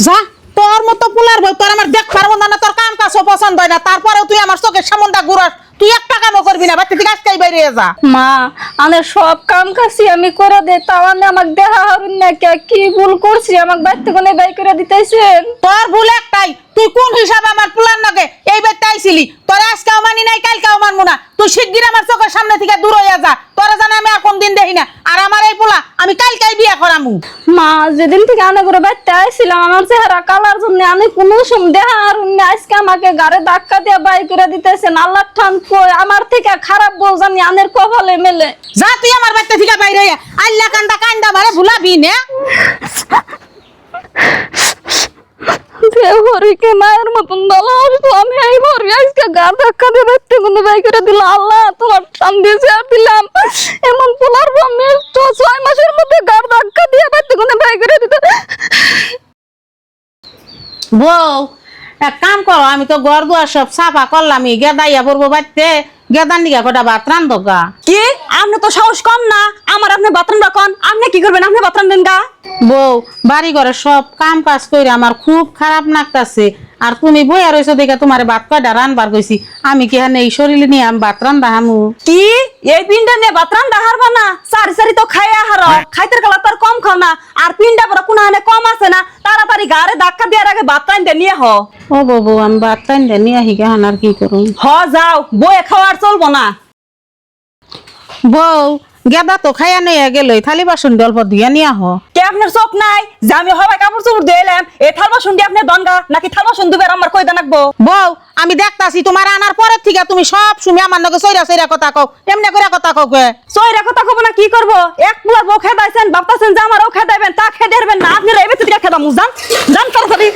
যা, তোর মতো পোলার বউ তোর আমার দেখ পারবো না, তোর কাম কাজও পছন্দ হয় না, তারপরেও তুই আমার চোখের সামনটা ঘুরাস। তুই একটা কামও করবি না, বাড়ি থেকে আজকেই বাইরে যা। মা আমি সব কাম কাছি আমি করে দে, তাও আমি আমাকে দেখা হারুন না কে, কি ভুল করছি আমাকে বাড়িতে কোনে বাই করে দিতেছেন? তোর ভুল একটাই, তুই কোন হিসাবে আমার পোলার নাকে এই বাড়িতে আইছিলি? তোর আজকেও মানি নাই, কালকেও মানবো না। তুই শিগগির আমার চোখের সামনে থেকে দূর হইয়া যা, তোরা জানে আমি আর কোনদিন দেখি না। আর আমার এই পোলা আমি কালকেই বিয়ে করামু। মা যেদিন থেকে আনে করে বাড়িতে আইছিলাম আমার চেহারা কালার জন্য আমি কোনো সময় দেখা হারুন না, আজকে আমাকে গাড়ে ধাক্কা দিয়ে বাই করে দিতেছেন। আল্লাহ ঠান কই আমার থেকে খারাপ বউ জানি আনের কপালে মেলে। যা তুই আমার বাড়িতে থেকে বাইরে হইয়া, আল্লাহ কান্দা কান্দা মারে ভুলাবি না। হরিকে মায়ের মতন ভালো আসতো, আমি এই হরি আজকে গা ধাক্কা দিয়ে বাড়িতে কোনো বাই করে দিল। আল্লাহ তোমার টান দিয়েছে আর দিলাম এমন পোলার আমি তো 6 মাসের মধ্যে গা ধাক্কা দিয়ে বাড়িতে কোনো বাই করে দিতে। বউ এক কাম করো, আমি তো ঘর দুয়ার সব সাফা করলাম, গেদাইয়া পড়বো বাড়িতে, গেদার নিগা কটা ভাত রান্ধো গা। কি আপনি তো সাহস কম না, আমার আপনি বাথরুম রাখুন, আপনি কি করবেন? আপনি বাথরুম দেন গা। বউ বাড়ি ঘরে সব কাম কাজ করে আমার খুব খারাপ লাগতাছে, আর তুমি বইয়া রইছো দেখে তোমার ভাত কয়টা রানবার কইছি, আমি কি হানে এই শরীর নিয়ে আমি ভাত রান্ধা হামু? কি এই পিন্ডা নিয়ে বাথরুম হারবা না? সারি সারি তো খাইয়া হারো, খাইতে গেলা তো আর কম খাও না, আর পিন্ডা পরে কোন হানে কম আছে না? তাড়াতাড়ি গাড়ে ধাক্কা দেওয়ার আগে ভাত রান্ধে নিয়ে হ। ও বউ আমি ভাত রান্ধে নিয়ে আহি গান, আর কি করুন? হ যাও, বয়ে খাওয়ার চলবো না। বউ গেদা তো খাইয়া নিয়ে গেলই, থালি বাসন অল্প ধুইয়া নিয়ে হ। কে আপনার চোখ নাই যে আমি হবাই কাপড় চোপড় ধুয়ে এলাম? এই থাল বাসন দিয়ে আপনি দনগা নাকি থাল বাসন দুবার আমার কই দানাকবো? বউ আমি দেখতাছি তোমার আনার পরের থেকে তুমি সব সময় আমার নাকি সইরা সইরা কথা কও, এমনি করে কথা কও কে? সইরা কথা কব না কি করব? এক পুলার বউ খেদাইছেন, ভাবতাছেন যে আমারও খেদাইবেন, তা খেদাইবেন না। আপনি এই বেতে দিকে খেদামু, জান জান তাড়াতাড়ি।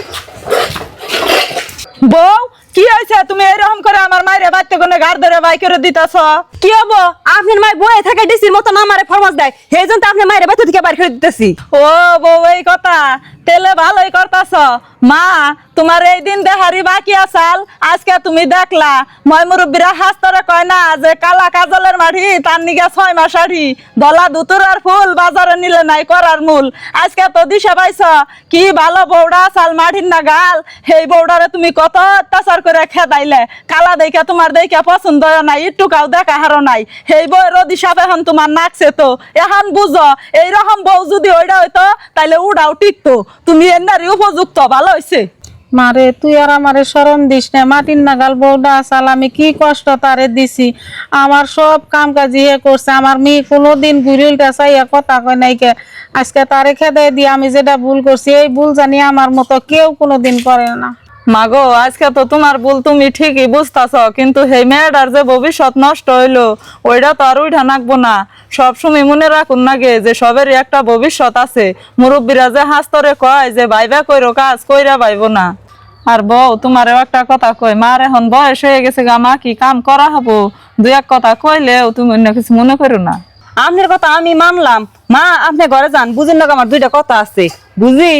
বউ কি হয়েছে? তুমি এরকম করে আমার মায়ের বাড়িতে কোনো গাড় ধরে বাই করে দিতেছ? কি হবো? আপনার মায়ের বয়ে থাকে ডিসির মতো না আমারে ফরমাস দেয়, সেই জন্য তো আপনার মায়ের বেতে থেকে বাইর করে দিতেছি। ও বউ এই কথা, তেলে ভালোই করতাছ। মা তোমার এই দিন দেহারি বাকি আসাল, আজকে তুমি দেখলা ময় মুরব্বীরা হাস্তরে কয় না যে কালা কাজলের মাঠি তার নিগে 6 মাস আড়ি, দলা দুতুরার ফুল বাজারে নিলে নাই করার মূল। আজকে তো দিশা পাইছ কি ভালো বৌড়া আসাল মাঠির না গাল, সেই বৌড়ারে তুমি কত অত্যাচার করে খেদাইলে। কালা দেখা তোমার দেখা পছন্দ হয় নাই, একটুকাও দেখা হারো নাই, সেই বউয়ের দিশাপ এখন তোমার নাকছে। তো এখন বুঝো এইরকম বউ যদি ওইটা হইতো তাইলে উড়াও টিকতো। তুমি এনারই উপযুক্ত, ভালো হয়েছে। মারে তুই আর আমারে শরম দিস না, মাটির নাগাল বউডা আসাল, আমি কি কষ্ট তারে দিছি। আমার সব কাম কাজ ইয়ে করছে, আমার মেয়ে কোনোদিন ঘুরে উল্টা চাইয়া কথা কয় নাই কে। আজকে তারে খেদাই দিয়ে আমি যেটা ভুল করছি, এই ভুল জানি আমার মতো কেউ কোনোদিন করে না। মাগো আজকে তো তোমার ভুল তুমি ঠিকই বুঝতাছ, কিন্তু সেই মেয়েটার যে ভবিষ্যৎ নষ্ট হইলো ওইটা তো আর উঠা নাকবো না। সবসময় মনে রাখুন নাগে যে সবেরই একটা ভবিষ্যৎ আছে। মুরব্বীরা যে হাস্তরে কয় যে ভাইবা কইরো কাজ কইরা পাইবো না। আর বউ তোমারও একটা কথা কই, মার এখন বয়স হয়ে গেছে গা, মা কি কাম করা হবো? 2-1 কথা কইলেও তুমি অন্য কিছু মনে করো না। আপনার কথা আমি মানলাম, মা আপনি ঘরে যান, বুঝেন না আমার 2টা কথা আছে বুঝি।